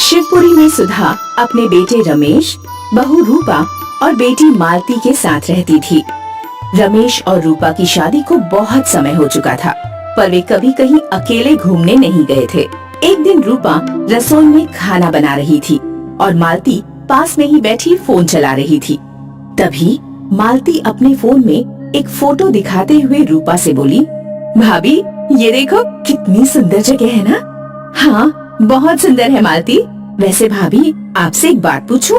शिवपुरी में सुधा अपने बेटे रमेश, बहू रूपा और बेटी मालती के साथ रहती थी। रमेश और रूपा की शादी को बहुत समय हो चुका था, पर वे कभी कहीं अकेले घूमने नहीं गए थे। एक दिन रूपा रसोई में खाना बना रही थी और मालती पास में ही बैठी फोन चला रही थी। तभी मालती अपने फोन में एक फोटो दिखाते हुए रूपा से बोली, भाभी ये देखो कितनी सुंदर जगह है ना। हाँ बहुत सुंदर है मालती। वैसे भाभी आपसे एक बात पूछूं?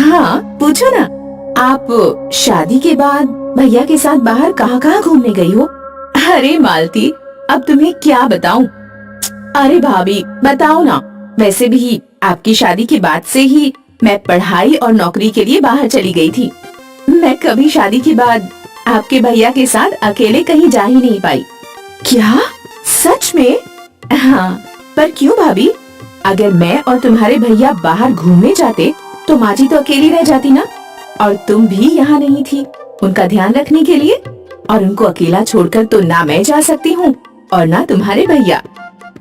हाँ पूछो ना। आप शादी के बाद भैया के साथ बाहर कहाँ घूमने गई हो? अरे मालती अब तुम्हें क्या बताऊं? अरे भाभी बताओ ना। वैसे भी आपकी शादी के बाद से ही मैं पढ़ाई और नौकरी के लिए बाहर चली गई थी। मैं कभी शादी के बाद आपके भैया के साथ अकेले कहीं जा ही नहीं पाई। क्या सच में? हाँ पर क्यों भाभी? अगर मैं और तुम्हारे भैया बाहर घूमने जाते तो माँ जी तो अकेली रह जाती ना, और तुम भी यहाँ नहीं थी उनका ध्यान रखने के लिए, और उनको अकेला छोड़कर तो ना मैं जा सकती हूँ और ना तुम्हारे भैया।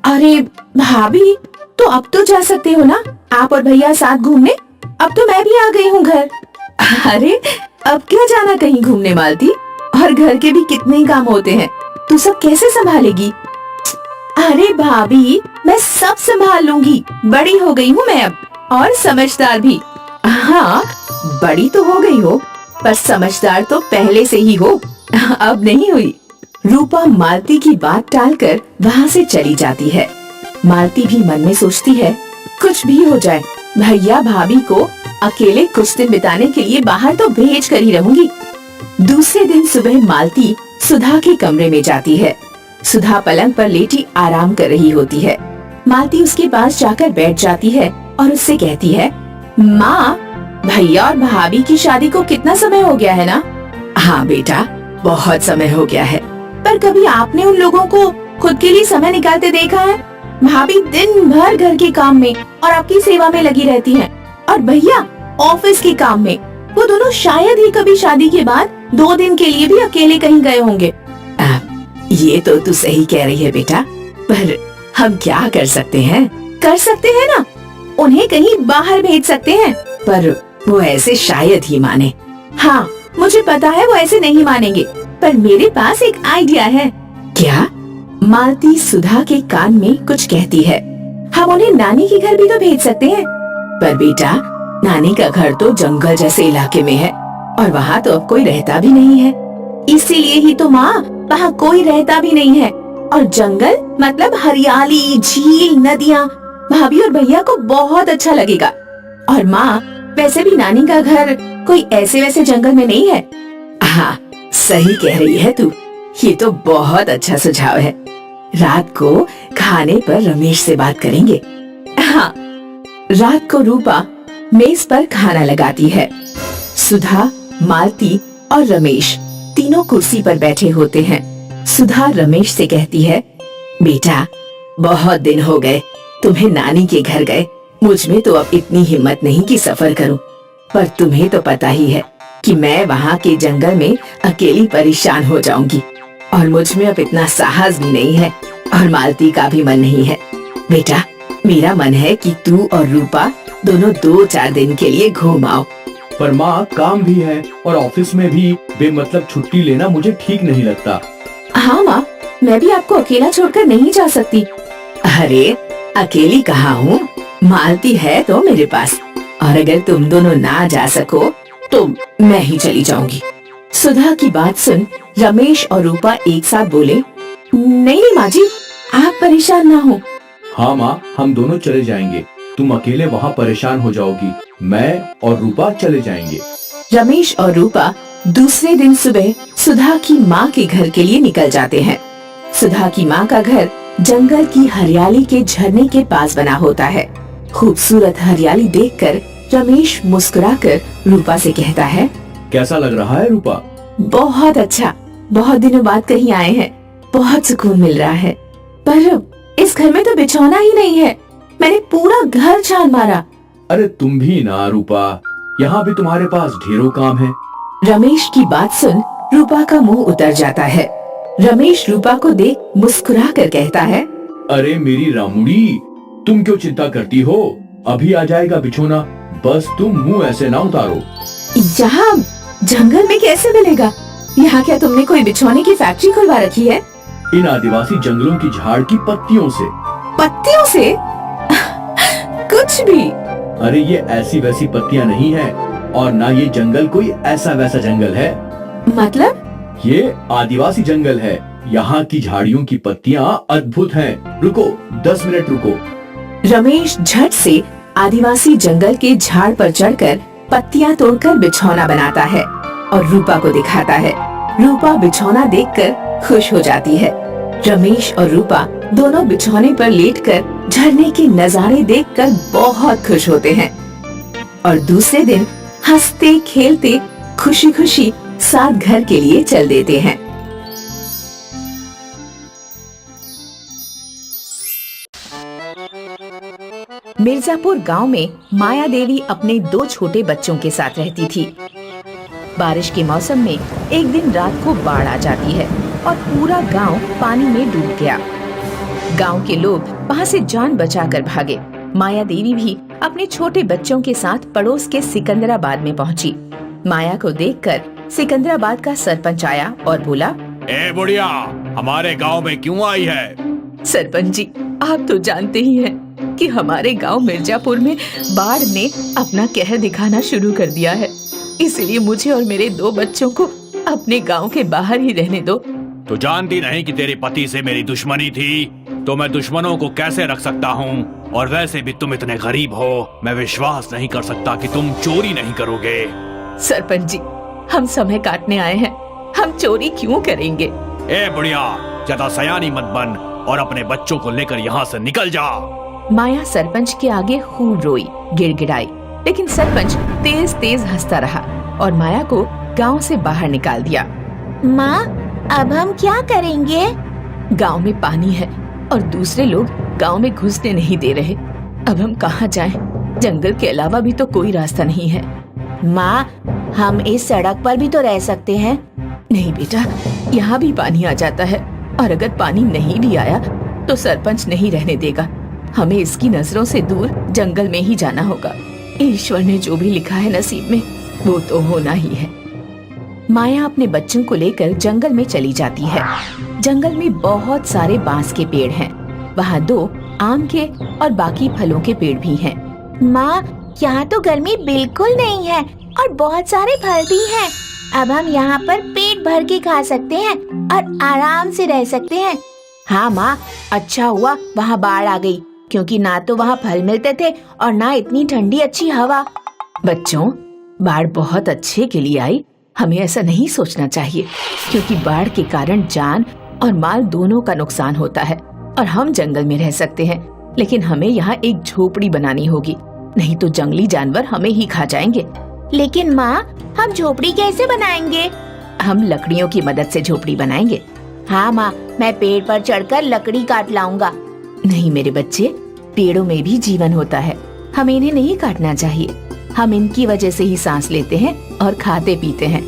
अरे भाभी तो अब तो जा सकते हो ना आप और भैया साथ घूमने। अब तो मैं भी आ गई हूँ घर। अरे अब क्या जाना कहीं घूमने मालती, और घर के भी कितने काम होते हैं, तू सब कैसे संभालेगी? अरे भाभी मैं सब संभाल लूंगी, बड़ी हो गई हूँ मैं अब, और समझदार भी। हाँ बड़ी तो हो गई हो पर समझदार तो पहले से ही हो, अब नहीं हुई। रूपा मालती की बात टालकर वहाँ से चली जाती है। मालती भी मन में सोचती है कुछ भी हो जाए भैया भाभी को अकेले कुछ दिन बिताने के लिए बाहर तो भेज कर ही रहूंगी। दूसरे दिन सुबह मालती सुधा के कमरे में जाती है। सुधा पलंग पर लेटी आराम कर रही होती है। मालती उसके पास जाकर बैठ जाती है और उससे कहती है, माँ भैया और भाभी की शादी को कितना समय हो गया है ना? हाँ बेटा बहुत समय हो गया है, पर कभी आपने उन लोगों को खुद के लिए समय निकालते देखा है? भाभी दिन भर घर के काम में और आपकी सेवा में लगी रहती हैं, और भैया ऑफिस के काम में। वो दोनों शायद ही कभी शादी के बाद 2 दिन के लिए भी अकेले कहीं गए होंगे। ये तो तू सही कह रही है बेटा, पर हम क्या कर सकते हैं? कर सकते हैं ना, उन्हें कहीं बाहर भेज सकते हैं, पर वो ऐसे शायद ही माने। हाँ मुझे पता है वो ऐसे नहीं मानेंगे, पर मेरे पास एक आइडिया है। क्या? मालती सुधा के कान में कुछ कहती है। हम उन्हें नानी के घर भी तो भेज सकते हैं। पर बेटा नानी का घर तो जंगल जैसे इलाके में है, और वहाँ तो अब कोई रहता भी नहीं है। इसीलिए ही तो माँ वहाँ कोई रहता भी नहीं है, और जंगल मतलब हरियाली, झील, नदियाँ भाभी और भैया को बहुत अच्छा लगेगा। और माँ वैसे भी नानी का घर कोई ऐसे वैसे जंगल में नहीं है। हाँ सही कह रही है तू, ये तो बहुत अच्छा सुझाव है। रात को खाने पर रमेश से बात करेंगे। हाँ रात को रूपा मेज पर खाना लगाती है। सुधा, मालती और रमेश तीनों कुर्सी पर बैठे होते हैं। सुधा रमेश से कहती है, बेटा बहुत दिन हो गए तुम्हें नानी के घर गए। मुझ में तो अब इतनी हिम्मत नहीं कि सफर करूं, पर तुम्हें तो पता ही है कि मैं वहाँ के जंगल में अकेली परेशान हो जाऊंगी, और मुझ में अब इतना साहस भी नहीं है, और मालती का भी मन नहीं है। बेटा मेरा मन है कि तू और रूपा दोनों 2-4 दिन के लिए घूम आओ। पर माँ काम भी है और ऑफिस में भी बेमतलब छुट्टी लेना मुझे ठीक नहीं लगता। हाँ माँ मैं भी आपको अकेला छोड़कर नहीं जा सकती। अरे अकेली कहाँ हूँ, मालती है तो मेरे पास, और अगर तुम दोनों ना जा सको तो मैं ही चली जाऊंगी। सुधा की बात सुन रमेश और रूपा एक साथ बोले, नहीं माँ जी आप परेशान ना हो। हाँ माँ हम दोनों चले जाएंगे, तुम अकेले वहाँ परेशान हो जाओगी, मैं और रूपा चले जाएंगे। रमेश और रूपा दूसरे दिन सुबह सुधा की माँ के घर के लिए निकल जाते हैं। सुधा की माँ का घर जंगल की हरियाली के झरने के पास बना होता है। खूबसूरत हरियाली देखकर रमेश मुस्कुराकर रूपा से कहता है, कैसा लग रहा है रूपा? बहुत अच्छा, बहुत दिनों बाद कहीं आए हैं, बहुत सुकून मिल रहा है। पर इस घर में तो बिछौना ही नहीं है, मैंने पूरा घर छान मारा। अरे तुम भी ना रूपा, यहाँ भी तुम्हारे पास ढेरों काम है। रमेश की बात सुन रूपा का मुंह उतर जाता है। रमेश रूपा को देख मुस्कुरा कर कहता है, अरे मेरी रामुड़ी तुम क्यों चिंता करती हो, अभी आ जाएगा बिछोना, बस तुम मुंह ऐसे ना उतारो। यहाँ जंगल में कैसे मिलेगा? यहाँ क्या तुमने कोई बिछोने की फैक्ट्री खुलवा रखी है? इन आदिवासी जंगलों की झाड़ की पत्तियों से। पत्तियों से? कुछ भी। अरे ये ऐसी वैसी पत्तियां नहीं है, और ना ये जंगल कोई ऐसा वैसा जंगल है। मतलब? ये आदिवासी जंगल है। यहाँ की झाड़ियों की पत्तियां अद्भुत हैं। रुको, 10 मिनट रुको। रमेश झट से आदिवासी जंगल के झाड़ पर चढ़कर पत्तियां तोड़कर बिछौना बनाता है और रूपा को दिखाता है। रूपा बिछौना देखकर खुश हो जाती है। रमेश और रूपा दोनों बिछौने पर लेटकर झरने के नजारे देखकर बहुत खुश होते हैं और दूसरे दिन हंसते खेलते खुशी खुशी साथ घर के लिए चल देते हैं। मिर्जापुर गांव में माया देवी अपने 2 छोटे बच्चों के साथ रहती थी। बारिश के मौसम में एक दिन रात को बाढ़ आ जाती है और पूरा गांव पानी में डूब गया। गांव के लोग वहां से जान बचाकर भागे। माया देवी भी अपने छोटे बच्चों के साथ पड़ोस के सिकंदराबाद में पहुंची। माया को देखकर सिकंदराबाद का सरपंच आया और बोला, ए बुढ़िया, हमारे गांव में क्यों आई है? सरपंच जी, आप तो जानते ही हैं कि हमारे गांव मिर्जापुर में बाढ़ ने अपना कहर दिखाना शुरू कर दिया है। इसलिए मुझे और मेरे 2 बच्चों को अपने गांव के बाहर ही रहने दो। तू जानती नहीं कि तेरे पति से मेरी दुश्मनी थी, तो मैं दुश्मनों को कैसे रख सकता हूँ? और वैसे भी तुम इतने गरीब हो, मैं विश्वास नहीं कर सकता कि तुम चोरी नहीं करोगे। सरपंच जी, हम समय काटने आए हैं, हम चोरी क्यों करेंगे? ए बुढ़िया, ज्यादा सयानी मत बन और अपने बच्चों को लेकर यहाँ से निकल जा। माया सरपंच के आगे खूब रोई, गिड़गिड़ाई, लेकिन सरपंच तेज तेज हंसता रहा और माया को गांव से बाहर निकाल दिया। माँ, अब हम क्या करेंगे? गांव में पानी है और दूसरे लोग गांव में घुसने नहीं दे रहे। अब हम कहाँ जाएं? जंगल के अलावा भी तो कोई रास्ता नहीं है। माँ, हम इस सड़क पर भी तो रह सकते हैं। नहीं बेटा, यहाँ भी पानी आ जाता है और अगर पानी नहीं भी आया तो सरपंच नहीं रहने देगा। हमें इसकी नजरों से दूर जंगल में ही जाना होगा। ईश्वर ने जो भी लिखा है नसीब में, वो तो होना ही है। माया अपने बच्चों को लेकर जंगल में चली जाती है। जंगल में बहुत सारे बांस के पेड़ हैं। वहाँ 2 आम के और बाकी फलों के पेड़ भी हैं। माँ, यहाँ तो गर्मी बिल्कुल नहीं है और बहुत सारे फल भी हैं। अब हम यहाँ पर पेट भर के खा सकते हैं और आराम से रह सकते हैं। हाँ माँ, अच्छा हुआ वहाँ बाढ़ आ गई, क्योंकि ना तो वहाँ फल मिलते थे और ना इतनी ठंडी अच्छी हवा। बच्चों, बाढ़ बहुत अच्छे के लिए आई। हमें ऐसा नहीं सोचना चाहिए, क्योंकि बाढ़ के कारण जान और माल दोनों का नुकसान होता है। और हम जंगल में रह सकते हैं, लेकिन हमें यहाँ एक झोपड़ी बनानी होगी, नहीं तो जंगली जानवर हमें ही खा जाएंगे। लेकिन माँ, हम झोपड़ी कैसे बनाएंगे? हम लकड़ियों की मदद से झोपड़ी बनाएंगे। हाँ माँ, मैं पेड़ पर चढ़कर लकड़ी काट लाऊंगा। नहीं मेरे बच्चे, पेड़ों में भी जीवन होता है, हमें इन्हें नहीं काटना चाहिए। हम इनकी वजह से ही सांस लेते हैं और खाते पीते हैं।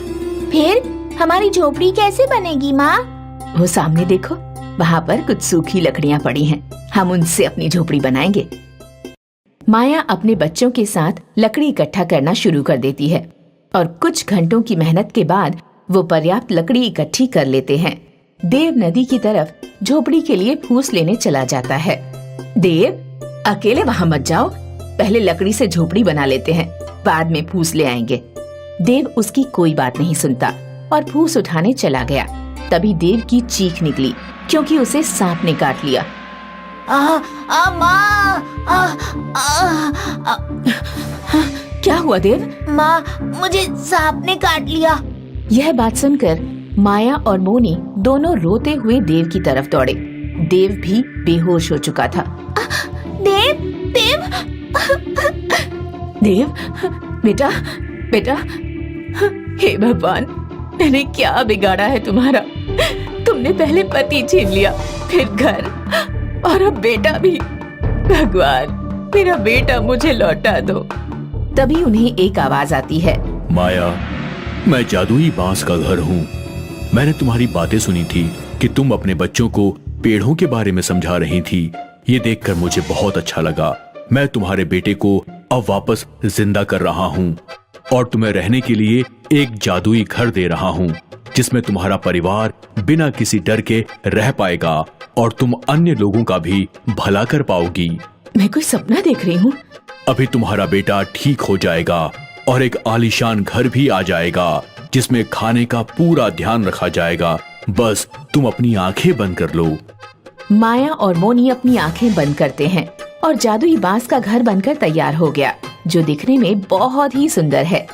फिर हमारी झोपड़ी कैसे बनेगी माँ? वो सामने देखो, वहाँ पर कुछ सूखी लकड़ियाँ पड़ी हैं, हम उनसे अपनी झोपड़ी बनाएंगे। माया अपने बच्चों के साथ लकड़ी इकट्ठा करना शुरू कर देती है और कुछ घंटों की मेहनत के बाद वो पर्याप्त लकड़ी इकट्ठी कर लेते हैं। देव नदी की तरफ झोपड़ी के लिए फूस लेने चला जाता है। देव, अकेले वहाँ मत जाओ, पहले लकड़ी से झोपड़ी बना लेते हैं, बाद में फूस ले आएंगे। देव उसकी कोई बात नहीं सुनता और फूस उठाने चला गया। तभी देव की चीख निकली, क्योंकि उसे सांप ने काट लिया। माँ, क्या हुआ देव? माँ, मुझे सांप ने काट लिया। यह बात सुनकर माया और मोनी दोनों रोते हुए देव की तरफ दौड़े। देव भी बेहोश हो चुका था। देव, देव, देव, बेटा, बेटा, हे भगवान, मैंने क्या बिगाड़ा है तुम्हारा? तुमने पहले पति छीन लिया, फिर घर और अब बेटा भी। भगवान, मेरा बेटा मुझे लौटा दो। तभी उन्हें एक आवाज आती है। माया, मैं जादुई बांस का घर हूँ। मैंने तुम्हारी बातें सुनी थी कि तुम अपने बच्चों को पेड़ों के बारे में समझा रही थी। ये देखकर मुझे बहुत अच्छा लगा। मैं तुम्हारे बेटे को अब वापस जिंदा कर रहा हूँ और तुम्हें रहने के लिए एक जादुई घर दे रहा हूँ जिसमें तुम्हारा परिवार बिना किसी डर के रह पाएगा और तुम अन्य लोगों का भी भला कर पाओगी। मैं कोई सपना देख रही हूँ? अभी तुम्हारा बेटा ठीक हो जाएगा और एक आलीशान घर भी आ जाएगा जिसमें खाने का पूरा ध्यान रखा जाएगा। बस तुम अपनी आंखें बंद कर लो। माया और मोनी अपनी आंखें बंद करते हैं और जादुई बांस का घर बनकर तैयार हो गया जो दिखने में बहुत ही सुंदर है।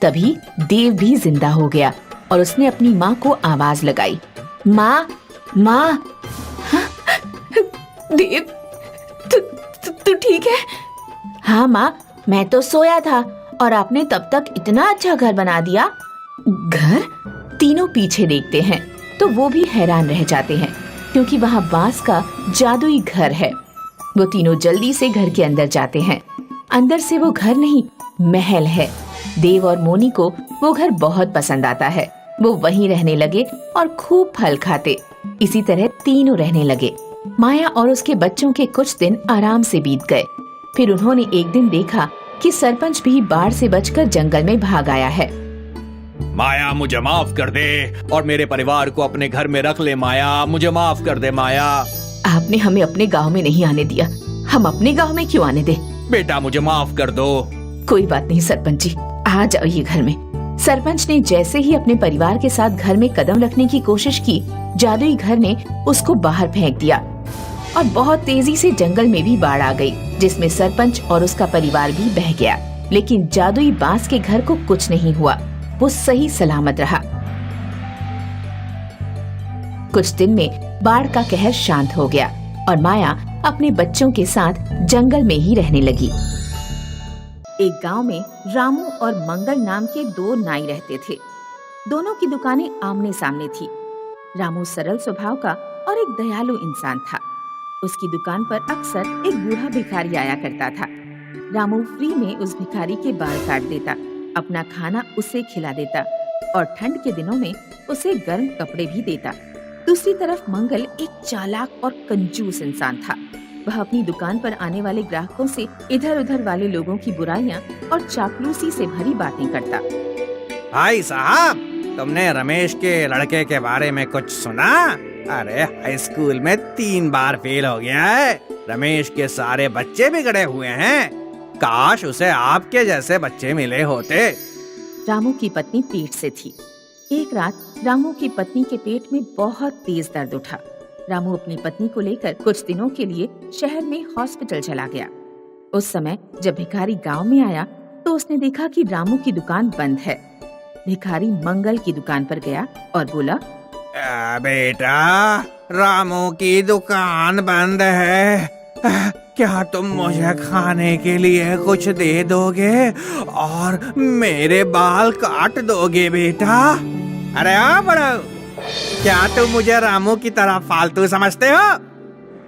तभी देव भी जिंदा हो गया और उसने अपनी माँ को आवाज लगाई, माँ माँ। हाँ? देव, तू ठीक है? हाँ माँ, मैं तो सोया था और आपने तब तक इतना अच्छा घर बना दिया। घर? तीनों पीछे देखते हैं तो वो भी हैरान रह जाते हैं क्योंकि वहाँ बांस का जादुई घर है। वो तीनों जल्दी से घर के अंदर जाते हैं। अंदर से वो घर नहीं, महल है। देव और मोनी को वो घर बहुत पसंद आता है। वो वहीं रहने लगे और खूब फल खाते। इसी तरह तीनों रहने लगे। माया और उसके बच्चों के कुछ दिन आराम से बीत गए। फिर उन्होंने एक दिन देखा कि सरपंच भी बाढ़ से बचकर जंगल में भाग आया है। माया, मुझे माफ कर दे और मेरे परिवार को अपने घर में रख ले। माया, मुझे माफ कर दे। माया, आपने हमें अपने गांव में नहीं आने दिया, हम अपने गांव में क्यों आने दे? बेटा, मुझे माफ कर दो। कोई बात नहीं सरपंच जी, आ जाइए घर में। सरपंच ने जैसे ही अपने परिवार के साथ घर में कदम रखने की कोशिश की, जादुई घर ने उसको बाहर फेंक दिया और बहुत तेजी से जंगल में भी बाढ़ आ गई जिसमें सरपंच और उसका परिवार भी बह गया। लेकिन जादुई बांस के घर को कुछ नहीं हुआ, वो सही सलामत रहा। कुछ दिन में बाढ़ का कहर शांत हो गया और माया अपने बच्चों के साथ जंगल में ही रहने लगी। एक गांव में रामू और मंगल नाम के दो नाई रहते थे। दोनों की दुकानें आमने सामने थी। रामू सरल स्वभाव का और एक दयालु इंसान था। उसकी दुकान पर अक्सर एक बूढ़ा भिखारी आया करता था। रामू फ्री में उस भिखारी के बाल काट देता, अपना खाना उसे खिला देता और ठंड के दिनों में उसे गर्म कपड़े भी देता। दूसरी तरफ मंगल एक चालाक और कंजूस इंसान था। वह अपनी दुकान पर आने वाले ग्राहकों से इधर उधर वाले लोगों की बुराइयां और चापलूसी से भरी बातें करता। भाई साहब, तुमने रमेश के लड़के के बारे में कुछ सुना? अरे हाई स्कूल में 3 बार फेल हो गया है। रमेश के सारे बच्चे बिगड़े हुए हैं। काश उसे आपके जैसे बच्चे मिले होते। रामू की पत्नी पेट से थी। एक रात रामू की पत्नी के पेट में बहुत तेज दर्द उठा। रामू अपनी पत्नी को लेकर कुछ दिनों के लिए शहर में हॉस्पिटल चला गया। उस समय जब भिखारी गांव में आया तो उसने देखा कि रामू की दुकान बंद है। भिखारी मंगल की दुकान पर गया और बोला, बेटा, रामू की दुकान बंद है। क्या तुम मुझे खाने के लिए कुछ दे दोगे और मेरे बाल काट दोगे बेटा? अरे हाँ बड़ो, क्या तुम मुझे रामू की तरह फालतू समझते हो?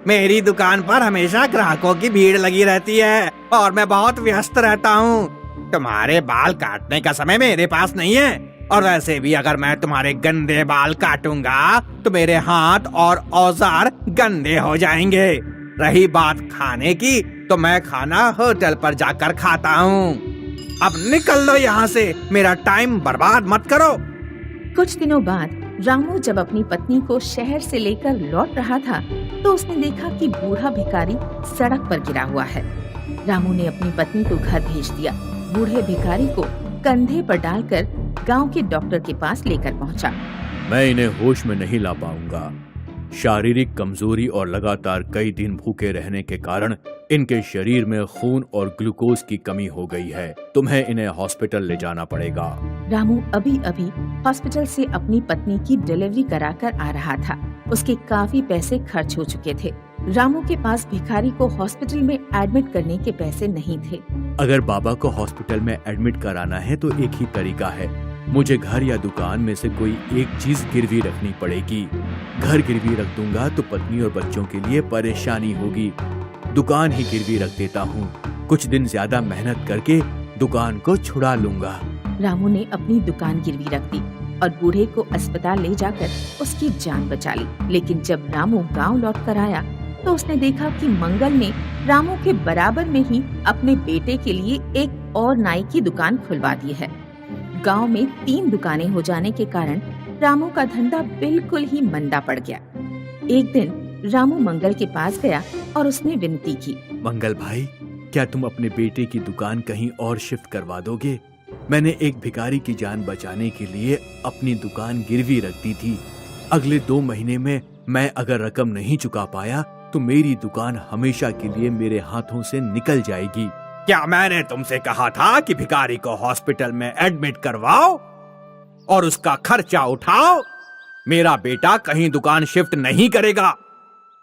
मेरी दुकान पर हमेशा ग्राहकों की भीड़ लगी रहती है और मैं बहुत व्यस्त रहता हूँ। तुम्हारे बाल काटने का समय मेरे पास नहीं है और वैसे भी अगर मैं तुम्हारे गंदे बाल काटूंगा तो मेरे हाथ और औजार गंदे हो जाएंगे। रही बात खाने की, तो मैं खाना होटल पर जाकर खाता हूँ। अब निकल लो यहाँ से, मेरा टाइम बर्बाद मत करो। कुछ दिनों बाद रामू जब अपनी पत्नी को शहर से लेकर लौट रहा था तो उसने देखा कि बूढ़ा भिखारी सड़क पर गिरा हुआ है। रामू ने अपनी पत्नी को घर भेज दिया। बूढ़े भिखारी को कंधे पर डालकर गांव के डॉक्टर के पास लेकर पहुंचा। मैं इन्हें होश में नहीं ला पाऊंगा। शारीरिक कमजोरी और लगातार कई दिन भूखे रहने के कारण इनके शरीर में खून और ग्लूकोज की कमी हो गई है। तुम्हें इन्हें हॉस्पिटल ले जाना पड़ेगा। रामू अभी अभी हॉस्पिटल से अपनी पत्नी की डिलीवरी कराकर आ रहा था। उसके काफी पैसे खर्च हो चुके थे। रामू के पास भिखारी को हॉस्पिटल में एडमिट करने के पैसे नहीं थे। अगर बाबा को हॉस्पिटल में एडमिट कराना है तो एक ही तरीका है, मुझे घर या दुकान में से कोई एक चीज गिरवी रखनी पड़ेगी। घर गिरवी रख दूंगा तो पत्नी और बच्चों के लिए परेशानी होगी। दुकान ही गिरवी रख देता हूँ। कुछ दिन ज्यादा मेहनत करके दुकान को छुड़ा लूंगा। रामू ने अपनी दुकान गिरवी रख दी और बूढ़े को अस्पताल ले जाकर उसकी जान बचा ली। लेकिन जब रामू गांव लौट कर आया तो उसने देखा कि मंगल ने रामू के बराबर में ही अपने बेटे के लिए एक और नाई की दुकान खुलवा दी है। गांव में 3 दुकानें हो जाने के कारण रामू का धंधा बिल्कुल ही मंदा पड़ गया। एक दिन रामू मंगल के पास गया और उसने विनती की। मंगल भाई, क्या तुम अपने बेटे की दुकान कहीं और शिफ्ट करवा दोगे? मैंने एक भिखारी की जान बचाने के लिए अपनी दुकान गिरवी रख दी थी। अगले 2 महीने में मैं अगर रकम नहीं चुका पाया तो मेरी दुकान हमेशा के लिए मेरे हाथों से निकल जाएगी। क्या मैंने तुमसे कहा था कि भिखारी को हॉस्पिटल में एडमिट करवाओ और उसका खर्चा उठाओ? मेरा बेटा कहीं दुकान शिफ्ट नहीं करेगा।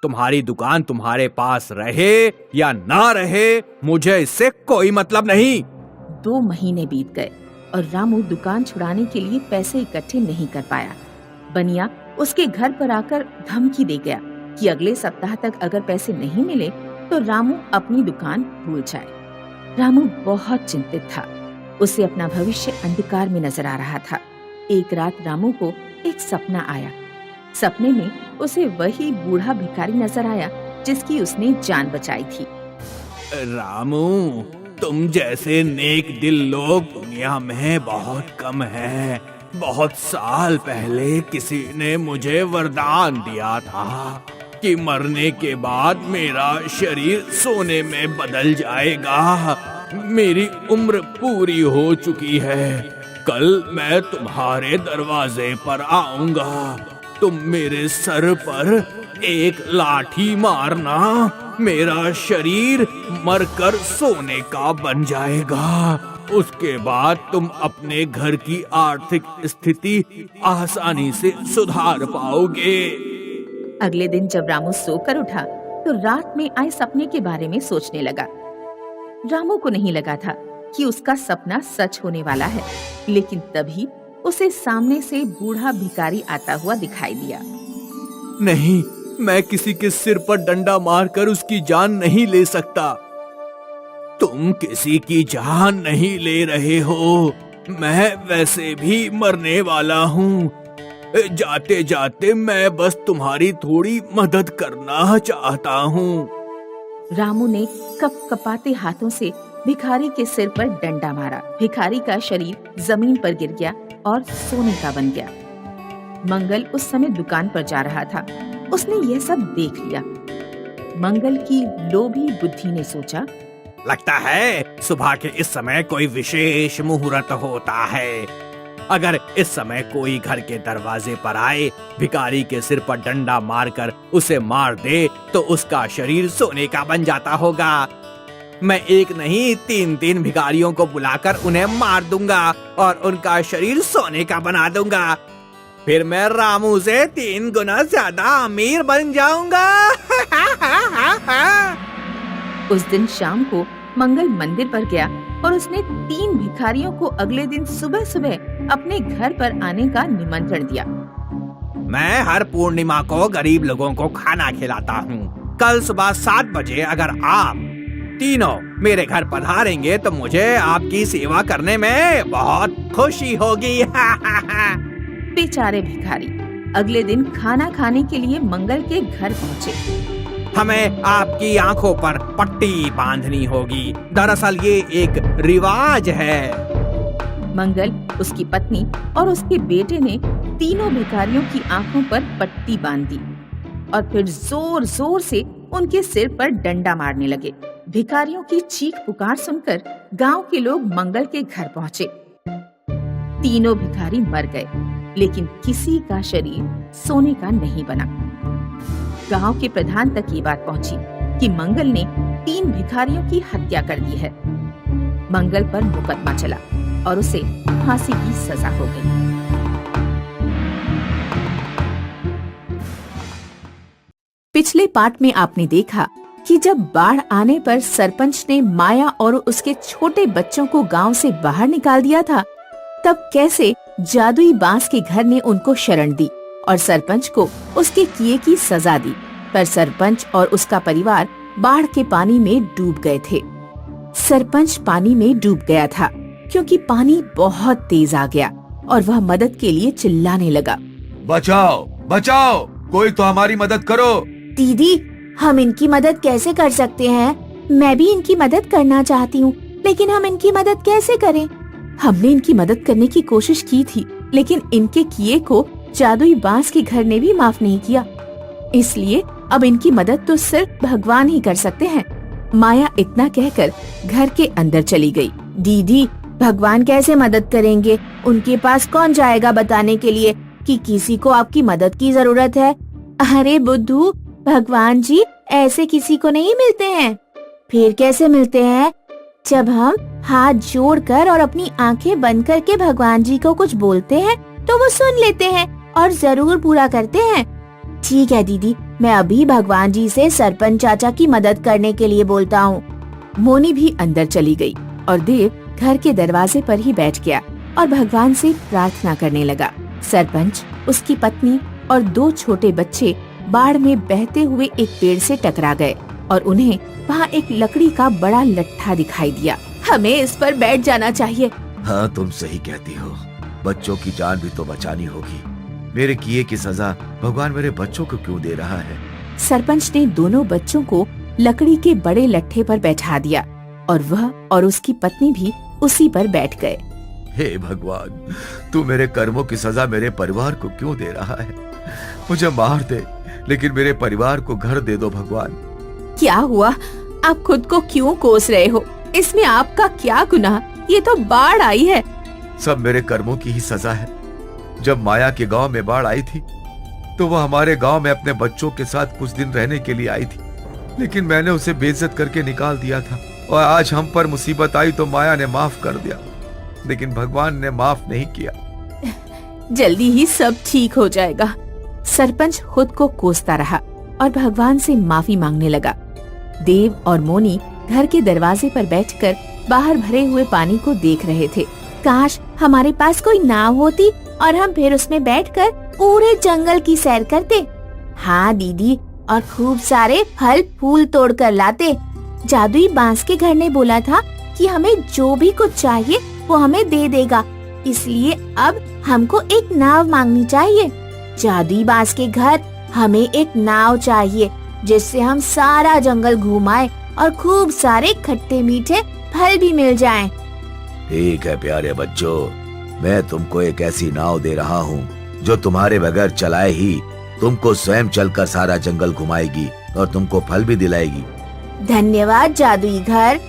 तुम्हारी दुकान तुम्हारे पास रहे या ना रहे, मुझे इससे कोई मतलब नहीं। 2 महीने बीत गए और रामू दुकान छुड़ाने के लिए पैसे इकट्ठे नहीं कर पाया। बनिया उसके घर पर आकर धमकी दे गया कि अगले सप्ताह तक अगर पैसे नहीं मिले तो रामू अपनी दुकान भूल जाए। रामू बहुत चिंतित था। उसे अपना भविष्य अंधकार में नजर आ रहा था। एक रात रामू को एक सपना आया। सपने में उसे वही बूढ़ा भिखारी नजर आया जिसकी उसने जान बचाई थी। रामू, तुम जैसे नेक दिल लोग दुनिया में बहुत कम हैं। बहुत साल पहले किसी ने मुझे वरदान दिया था कि मरने के बाद मेरा शरीर सोने में बदल जाएगा। मेरी उम्र पूरी हो चुकी है। कल मैं तुम्हारे दरवाजे पर आऊंगा। तुम मेरे सर पर एक लाठी मारना, मेरा शरीर मरकर सोने का बन जाएगा। उसके बाद तुम अपने घर की आर्थिक स्थिति आसानी से सुधार पाओगे। अगले दिन जब रामू सोकर उठा तो रात में आए सपने के बारे में सोचने लगा। रामू को नहीं लगा था कि उसका सपना सच होने वाला है, लेकिन तभी उसे सामने से बूढ़ा भिखारी आता हुआ दिखाई दिया। नहीं, मैं किसी के सिर पर डंडा मारकर उसकी जान नहीं ले सकता। तुम किसी की जान नहीं ले रहे हो। मैं वैसे भी मरने वाला हूँ। जाते जाते मैं बस तुम्हारी थोड़ी मदद करना चाहता हूँ। रामू ने कपकपाते हाथों से भिखारी के सिर पर डंडा मारा। भिखारी का शरीर जमीन पर गिर गया और सोने का बन गया। मंगल उस समय दुकान पर जा रहा था। उसने यह सब देख लिया। मंगल की लोभी बुद्धि ने सोचा, लगता है सुबह के इस समय कोई विशेष मुहूर्त होता है। अगर इस समय कोई घर के दरवाजे पर आए, भिखारी के सिर पर डंडा मारकर उसे मार दे तो उसका शरीर सोने का बन जाता होगा। मैं एक नहीं 3 भिखारियों को बुलाकर उन्हें मार दूंगा और उनका शरीर सोने का बना दूंगा। फिर मैं रामू से 3 गुना ज्यादा अमीर बन जाऊंगा। उस दिन शाम को मंगल मंदिर पर गया और उसने 3 भिखारियों को अगले दिन सुबह सुबह अपने घर पर आने का निमंत्रण दिया। मैं हर पूर्णिमा को गरीब लोगों को खाना खिलाता हूँ। कल सुबह 7 बजे अगर आप तीनों मेरे घर पधारेंगे तो मुझे आपकी सेवा करने में बहुत खुशी होगी। बेचारे भिखारी अगले दिन खाना खाने के लिए मंगल के घर पहुँचे। हमें आपकी आंखों पर पट्टी बांधनी होगी। दरअसल ये एक रिवाज है। मंगल, उसकी पत्नी और उसके बेटे ने तीनों भिखारियों की आंखों पर पट्टी बांध दी और फिर जोर जोर से उनके सिर पर डंडा मारने लगे। भिखारियों की चीख पुकार सुनकर गांव के लोग मंगल के घर पहुँचे। तीनों भिखारी मर गए, लेकिन किसी का शरीर सोने का नहीं बना। गांव के प्रधान तक ये बात पहुंची कि मंगल ने 3 भिखारियों की हत्या कर दी है। मंगल पर मुकदमा चला और उसे फांसी की सजा हो गई। पिछले पार्ट में आपने देखा कि जब बाढ़ आने पर सरपंच ने माया और उसके छोटे बच्चों को गांव से बाहर निकाल दिया था, तब कैसे जादुई बांस के घर ने उनको शरण दी और सरपंच को उसके किए की सजा दी। पर सरपंच और उसका परिवार बाढ़ के पानी में डूब गए थे। सरपंच पानी में डूब गया था क्योंकि पानी बहुत तेज आ गया और वह मदद के लिए चिल्लाने लगा, बचाओ बचाओ, कोई तो हमारी मदद करो। दीदी, हम इनकी मदद कैसे कर सकते हैं? मैं भी इनकी मदद करना चाहती हूँ, लेकिन हम इनकी मदद कैसे करें? हमने इनकी मदद करने की कोशिश की थी, लेकिन इनके किए को जादुई बांस के घर ने भी माफ नहीं किया। इसलिए अब इनकी मदद तो सिर्फ भगवान ही कर सकते हैं। माया इतना कहकर घर के अंदर चली गई। दीदी, भगवान कैसे मदद करेंगे? उनके पास कौन जाएगा बताने के लिए कि किसी को आपकी मदद की जरूरत है? अरे बुद्धू, भगवान जी ऐसे किसी को नहीं मिलते हैं। फिर कैसे मिलते हैं? जब हम हाथ जोड़कर और अपनी आंखें बंद करके भगवान जी को कुछ बोलते हैं तो वो सुन लेते हैं और जरूर पूरा करते हैं। ठीक है दीदी, मैं अभी भगवान जी से सरपंच चाचा की मदद करने के लिए बोलता हूँ। मोनी भी अंदर चली गई और देव घर के दरवाजे पर ही बैठ गया और भगवान से प्रार्थना करने लगा। सरपंच, उसकी पत्नी और 2 छोटे बच्चे बाढ़ में बहते हुए एक पेड़ से टकरा गए और उन्हें वहाँ एक लकड़ी का बड़ा लट्ठा दिखाई दिया। हमें इस पर बैठ जाना चाहिए। हाँ, तुम सही कहती हो। बच्चों की जान भी तो बचानी होगी। मेरे किए की सजा भगवान मेरे बच्चों को क्यों दे रहा है? सरपंच ने दोनों बच्चों को लकड़ी के बड़े लट्ठे पर बैठा दिया और वह और उसकी पत्नी भी उसी पर बैठ गए। हे भगवान, तू मेरे कर्मों की सजा मेरे परिवार को क्यों दे रहा है? मुझे मार दे, लेकिन मेरे परिवार को घर दे दो भगवान। क्या हुआ? आप खुद को क्यों कोस रहे हो? इसमें आपका क्या गुनाह? ये तो बाढ़ आई है। सब मेरे कर्मों की ही सजा है। जब माया के गांव में बाढ़ आई थी तो वह हमारे गांव में अपने बच्चों के साथ कुछ दिन रहने के लिए आई थी, लेकिन मैंने उसे बेइज्जत करके निकाल दिया था और आज हम पर मुसीबत आई तो माया ने माफ कर दिया, लेकिन भगवान ने माफ नहीं किया। जल्दी ही सब ठीक हो जाएगा। सरपंच खुद को कोसता रहा और भगवान से माफी मांगने लगा। देव और मोनी घर के दरवाजे पर बैठकर बाहर भरे हुए पानी को देख रहे थे। काश हमारे पास कोई नाव होती और हम फिर उसमें बैठकर पूरे जंगल की सैर करते। हाँ दीदी, और खूब सारे फल फूल तोड़ कर लाते। जादुई बांस के घर ने बोला था कि हमें जो भी कुछ चाहिए वो हमें दे देगा, इसलिए अब हमको एक नाव मांगनी चाहिए। जादुई बांस के घर, हमें एक नाव चाहिए जिससे हम सारा जंगल घुमाएं और खूब सारे खट्टे मीठे फल भी मिल जाएं। ठीक है प्यारे बच्चों, मैं तुमको एक ऐसी नाव दे रहा हूँ जो तुम्हारे बगैर चलाए ही तुमको स्वयं चलकर सारा जंगल घुमाएगी और तुमको फल भी दिलाएगी। धन्यवाद जादुई घर।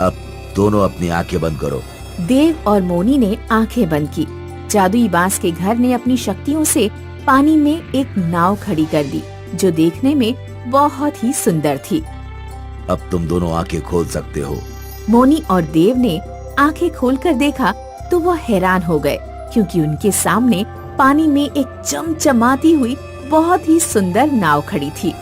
अब दोनों अपनी आंखें बंद करो। देव और मोनी ने आंखें बंद की। जादुई बांस के घर ने अपनी शक्तियों से पानी में एक नाव खड़ी कर दी जो देखने में बहुत ही सुंदर थी। अब तुम दोनों आंखें खोल सकते हो। मोनी और देव ने आंखें खोलकर देखा तो वह हैरान हो गए, क्योंकि उनके सामने पानी में एक चमचमाती हुई बहुत ही सुंदर नाव खड़ी थी।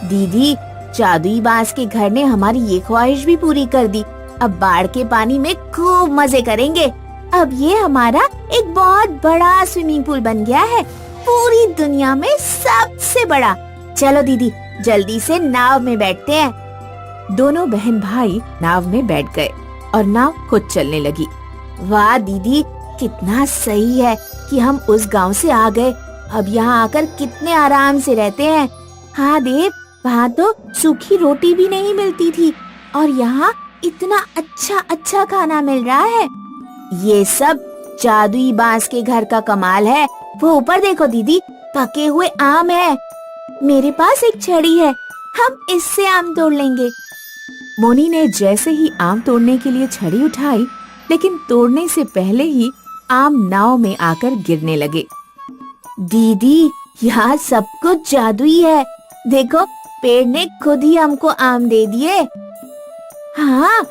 दीदी, जादुई बांस के घर ने हमारी ये ख्वाहिश भी पूरी कर दी। अब बाढ़ के पानी में खूब मजे करेंगे। अब ये हमारा एक बहुत बड़ा स्विमिंग पूल बन गया है, पूरी दुनिया में सबसे बड़ा। चलो दीदी, जल्दी से नाव में बैठते हैं। दोनों बहन भाई नाव में बैठ गए और नाव खुद चलने लगी। वाह दीदी, कितना सही है कि हम उस गांव से आ गए। अब यहाँ आकर कितने आराम से रहते हैं। हाँ देव, वहाँ तो सूखी रोटी भी नहीं मिलती थी और यहाँ इतना अच्छा अच्छा खाना मिल रहा है। ये सब जादुई बांस के घर का कमाल है। वो ऊपर देखो दीदी, पके हुए आम है। मेरे पास एक छड़ी है, हम इससे आम तोड़ लेंगे। मोनी ने जैसे ही आम तोड़ने के लिए छड़ी उठाई, लेकिन तोड़ने से पहले ही आम नाव में आकर गिरने लगे। दीदी, यहाँ सब कुछ जादुई है। देखो, पेड़ ने खुद ही हमको आम दे दिए। हाँ,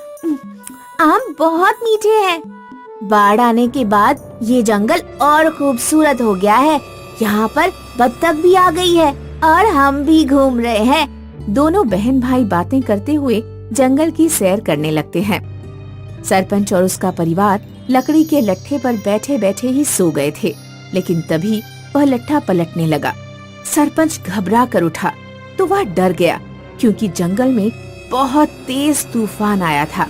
आम बहुत मीठे हैं। बाढ़ आने के बाद ये जंगल और खूबसूरत हो गया है। यहाँ पर बत्तख भी आ गई है और हम भी घूम रहे हैं। दोनों बहन भाई बातें करते हुए जंगल की सैर करने लगते हैं। सरपंच और उसका परिवार लकड़ी के लट्ठे पर बैठे बैठे ही सो गए थे, लेकिन तभी वह लट्ठा पलटने लगा। सरपंच घबरा कर उठा तो वह डर गया, क्योंकि जंगल में बहुत तेज तूफान आया था।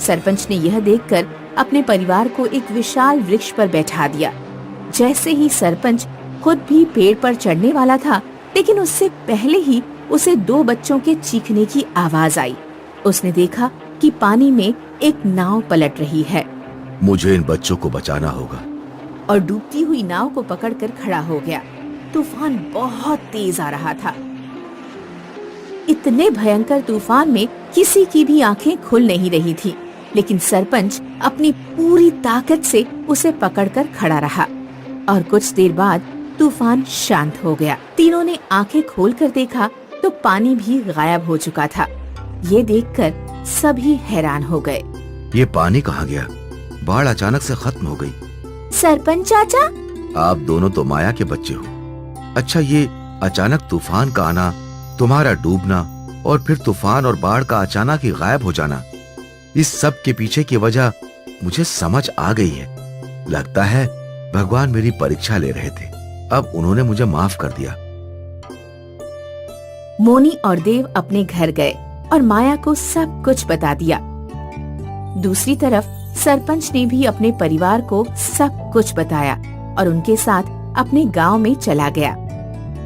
सरपंच ने यह देखकर अपने परिवार को एक विशाल वृक्ष पर बैठा दिया। जैसे ही सरपंच खुद भी पेड़ पर चढ़ने वाला था, लेकिन उससे पहले ही उसे 2 बच्चों के चीखने की आवाज आई। उसने देखा कि पानी में एक नाव पलट रही है मुझे इन बच्चों को बचाना होगा। और डूबती हुई नाव को पकड़कर खड़ा हो गया। तूफान बहुत तेज आ रहा था। इतने भयंकर तूफान में किसी की भी आंखें खुल नहीं रही थी, लेकिन सरपंच अपनी पूरी ताकत से उसे पकड़कर खड़ा रहा। और कुछ देर बाद तूफान शांत हो गया। तीनों ने आंखें खोलकर देखा तो पानी भी गायब हो चुका था। ये देखकर सभी हैरान हो गए। ये पानी कहाँ गया? बाढ़ अचानक से खत्म हो गई। सरपंच चाचा, आप दोनों तो माया के बच्चे हो। अच्छा, ये अचानक तूफान का आना, तुम्हारा डूबना और फिर तूफान और बाढ़ का अचानक ही गायब हो जाना, इस सब के पीछे की वजह मुझे समझ आ गई है। लगता है भगवान मेरी परीक्षा ले रहे थे। अब उन्होंने मुझे माफ कर दिया। मोनी और देव अपने घर गए और माया को सब कुछ बता दिया। दूसरी तरफ सरपंच ने भी अपने परिवार को सब कुछ बताया और उनके साथ अपने गांव में चला गया।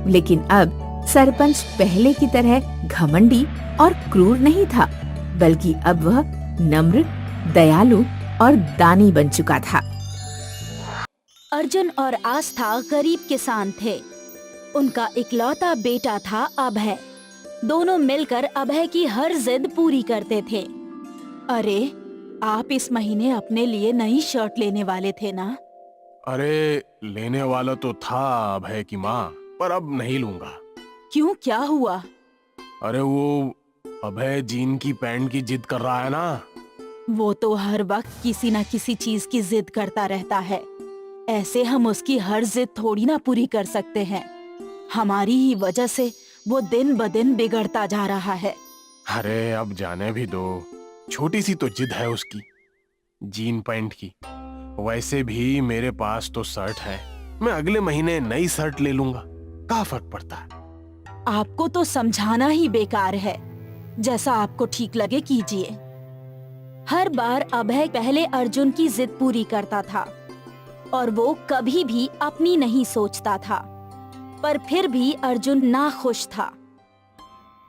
लेकिन अब सरपंच पहले की तरह घमंडी और क्रूर नहीं था, बल्कि अब वह नम्र, दयालु और दानी बन चुका था। अर्जुन और आस्था गरीब किसान थे। उनका इकलौता बेटा था अभय। दोनों मिलकर अभय की हर जिद पूरी करते थे। अरे, आप इस महीने अपने लिए नई शर्ट लेने वाले थे ना? अरे, लेने वाला तो था अभय की माँ, पर अब नहीं लूंगा। क्यों, क्या हुआ? अरे, वो अभय जीन की पैंट की जिद कर रहा है ना। वो तो हर वक्त किसी न किसी चीज की जिद करता रहता है। ऐसे हम उसकी हर जिद थोड़ी ना पूरी कर सकते हैं। हमारी ही वजह से वो दिन ब दिन बिगड़ता जा रहा है। अरे, अब जाने भी दो। छोटी सी तो जिद है उसकी, जीन पैंट की। वैसे भी मेरे पास तो शर्ट है। मैं अगले महीने नई शर्ट ले लूंगा। क्या फर्क पड़ता है? आपको तो समझाना ही बेकार है। जैसा आपको ठीक लगे कीजिए। हर बार अभय पहले अर्जुन की जिद पूरी करता था और वो कभी भी अपनी नहीं सोचता था, पर फिर भी अर्जुन नाखुश था।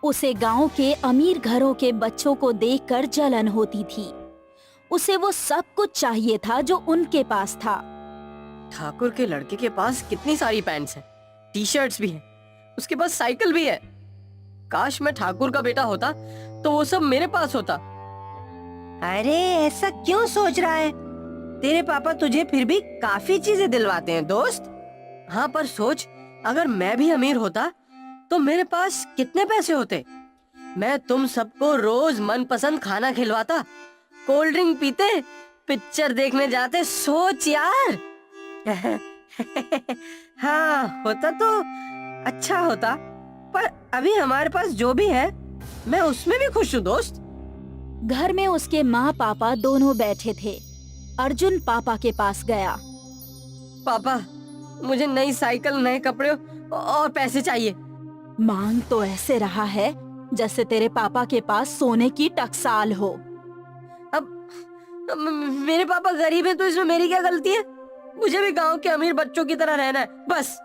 उसे गांव के अमीर घरों के बच्चों को देखकर जलन होती थी। उसे वो सब कुछ चाहिए था जो उनके पास था। ठाकुर के लड़के के पास कितनी सारी पैंट्स हैं, टी शर्ट्स भी हैं, उसके पास साइकिल भी है। काश मैं ठाकुर का बेटा होता तो वो सब मेरे पास होता। अरे, ऐसा क्यों सोच रहा है? तेरे पापा तुझे फिर भी काफी चीजें दिलवाते हैं दोस्त। हाँ, पर सोच, अगर मैं भी अमीर होता तो मेरे पास कितने पैसे होते। मैं तुम सबको रोज मनपसंद खाना खिलवाता, कोल्ड ड्रिंक पीते, पिक्चर देखने जाते। सोच यार। हाँ, होता तो अच्छा होता, पर अभी हमारे पास जो भी है मैं उसमें भी खुश हूँ दोस्त। घर में उसके माँ पापा दोनों बैठे थे। अर्जुन पापा के पास गया। पापा, मुझे नई साइकिल, नए कपड़े और पैसे चाहिए। मांग तो ऐसे रहा है जैसे तेरे पापा के पास सोने की टकसाल हो। अब मेरे पापा गरीब हैं तो इसमें मेरी क्या गलती है? मुझे भी गांव के अमीर बच्चों की तरह रहना है बस।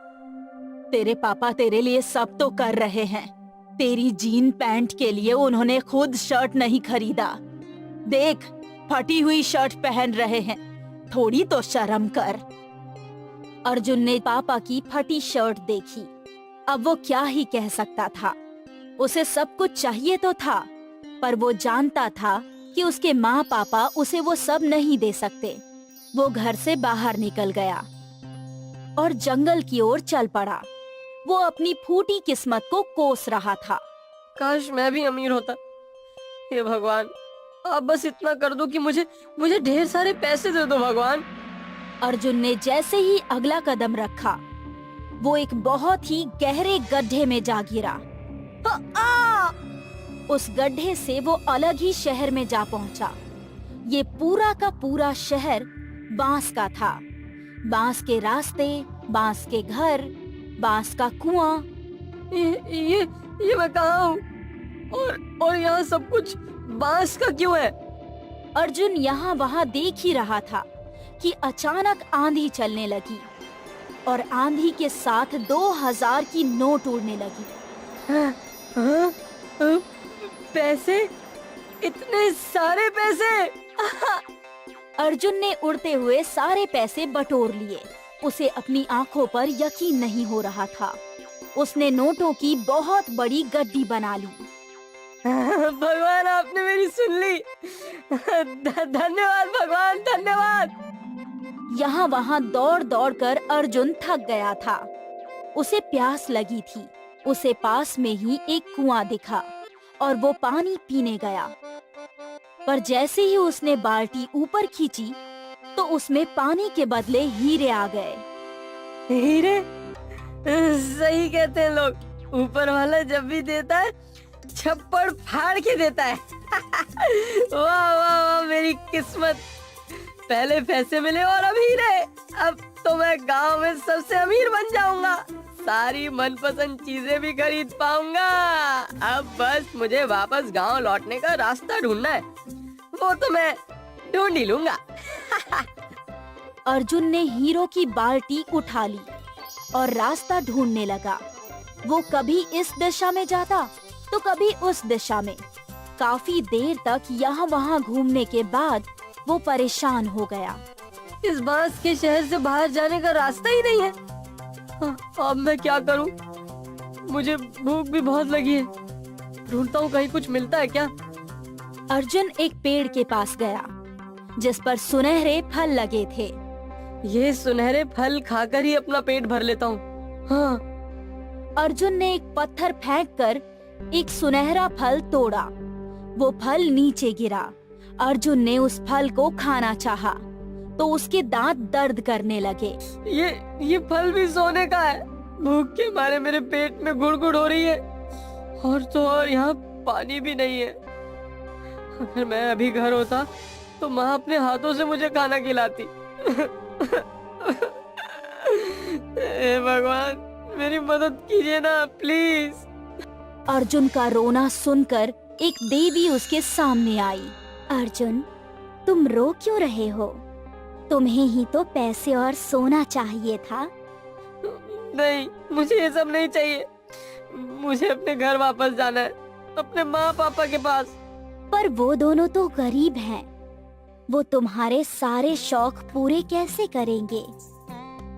तेरे पापा तेरे लिए सब तो कर रहे हैं। तेरी जीन पैंट के लिए उन्होंने खुद शर्ट नहीं खरीदा। देख, फटी हुई शर्ट पहन रहे हैं। थोड़ी तो शर्म कर। अर्जुन ने पापा की फटी शर्ट देखी। अब वो क्या ही कह सकता था। उसे सब कुछ चाहिए तो था, पर वो जानता था कि उसके माँ पापा उसे वो सब नहीं दे सकते। वो घर से बाहर निकल गया और जंगल की ओर चल पड़ा। वो अपनी फूटी किस्मत को कोस रहा था। काश मैं भी अमीर होता। हे भगवान, आप बस इतना कर दो कि मुझे ढेर सारे पैसे दे दो भगवान। अर्जुन ने जैसे ही अगला कदम रखा, वो एक बहुत ही गहरे गड्ढे में जा गिरा। उस गड्ढे से वो अलग ही शहर में जा पहुंचा। ये पूरा का पूरा शहर बांस का था। बांस के रास्ते, बांस के घर, बांस का कुआं। ये मैं कहाँ हूँ? और यहाँ सब कुछ बांस का क्यों है? अर्जुन यहाँ वहाँ देख ही रहा था कि अचानक आंधी चलने लगी और आंधी के साथ 2000 की नोट उड़ने लगी। हाँ? पैसे, इतने सारे पैसे। अर्जुन ने उड़ते हुए सारे पैसे बटोर लिए। उसे अपनी आंखों पर यकीन नहीं हो रहा था। उसने नोटों की बहुत बड़ी गड्डी बना ली। भगवान, आपने मेरी सुन ली। धन्यवाद भगवान, धन्यवाद। यहाँ वहाँ दौड़ दौड़ कर अर्जुन थक गया था। उसे प्यास लगी थी। उसे पास में ही एक कुआं दिखा और वो पानी पीने गया। पर जैसे ही उसने बाल्टी ऊपर खींची तो उसमें पानी के बदले हीरे आ गए। हीरे? सही कहते हैं लोग, ऊपर वाला जब भी देता है छप्पड़ फाड़ के देता है। वाह वाह वाह, मेरी किस्मत। पहले पैसे मिले और अब हीरे। अब तो मैं गांव में सबसे अमीर बन जाऊंगा। सारी मनपसंद चीजें भी खरीद पाऊंगा। अब बस मुझे वापस गांव लौटने का रास्ता ढूंढना है। वो तो मैं ढूंढ ही लूंगा। अर्जुन ने हीरो की बाल्टी उठा ली और रास्ता ढूंढने लगा। वो कभी इस दिशा में जाता तो कभी उस दिशा में। काफी देर तक यहाँ वहाँ घूमने के बाद वो परेशान हो गया। इस बांस के शहर से बाहर जाने का रास्ता ही नहीं है। अब मैं क्या करूं? मुझे भूख भी बहुत लगी है। ढूंढता हूँ कहीं कुछ मिलता है क्या। अर्जुन एक पेड़ के पास गया जिस पर सुनहरे फल लगे थे। ये सुनहरे फल खाकर ही अपना पेट भर लेता हूँ। हाँ। अर्जुन ने एक पत्थर फेंककर एक सुनहरा फल तोड़ा। वो फल नीचे गिरा। अर्जुन ने उस फल को खाना चाहा तो उसके दांत दर्द करने लगे। ये फल भी सोने का है। भूख के मारे मेरे पेट में गुड़गुड़ हो रही है। और तो और यहाँ पानी भी नहीं है। अगर मैं अभी घर होता तो माँ अपने हाथों से मुझे खाना खिलाती। हे भगवान, मेरी मदद कीजिए ना प्लीज। अर्जुन का रोना सुनकर एक देवी उसके सामने आई। अर्जुन, तुम रो क्यों रहे हो? तुम्हें ही तो पैसे और सोना चाहिए था। नहीं, मुझे ये सब नहीं चाहिए। मुझे अपने घर वापस जाना है, अपने माँ पापा के पास। पर वो दोनों तो गरीब हैं। वो तुम्हारे सारे शौक पूरे कैसे करेंगे?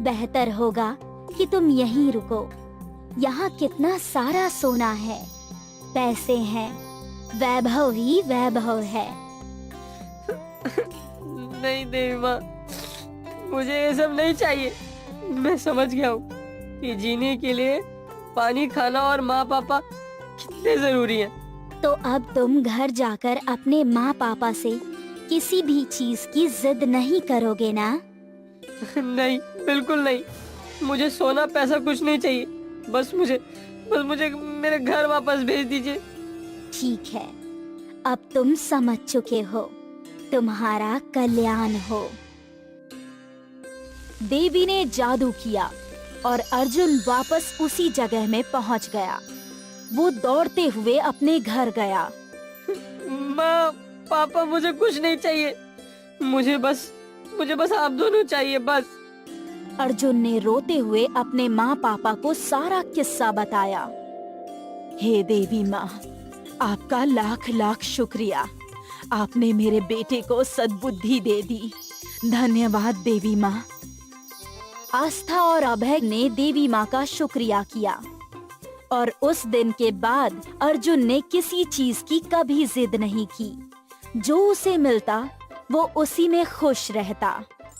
बेहतर होगा कि तुम यहीं रुको। यहाँ कितना सारा सोना है, पैसे हैं, वैभव ही वैभव है। नहीं देवी माँ, मुझे ये सब नहीं चाहिए। मैं समझ गया हूँ कि जीने के लिए पानी, खाना और माँ पापा कितने जरूरी हैं। तो अब तुम घर जाकर अपने माँ पापा से किसी भी चीज की जिद नहीं करोगे ना? नहीं, बिल्कुल नहीं। मुझे सोना पैसा कुछ नहीं चाहिए। बस मुझे मेरे घर वापस भेज दीजिए। ठीक है, अब तुम समझ चुके हो। तुम्हारा कल्याण हो। देवी ने जादू किया और अर्जुन वापस उसी जगह में पहुंच गया। वो दौड़ते हुए अपने घर गया। माँ पापा, मुझे कुछ नहीं चाहिए। मुझे बस आप दोनों चाहिए, बस। अर्जुन ने रोते हुए अपने माँ पापा को सारा किस्सा बताया। हे देवी माँ, आपका लाख लाख शुक्रिया। आपने मेरे बेटे को सद्बुद्धि दे दी। धन्यवाद देवी माँ। आस्था और अभय ने देवी माँ का शुक्रिया किया और उस दिन के बाद अर्जुन ने किसी चीज की कभी जिद नहीं की। जो उसे मिलता वो उसी में खुश रहता।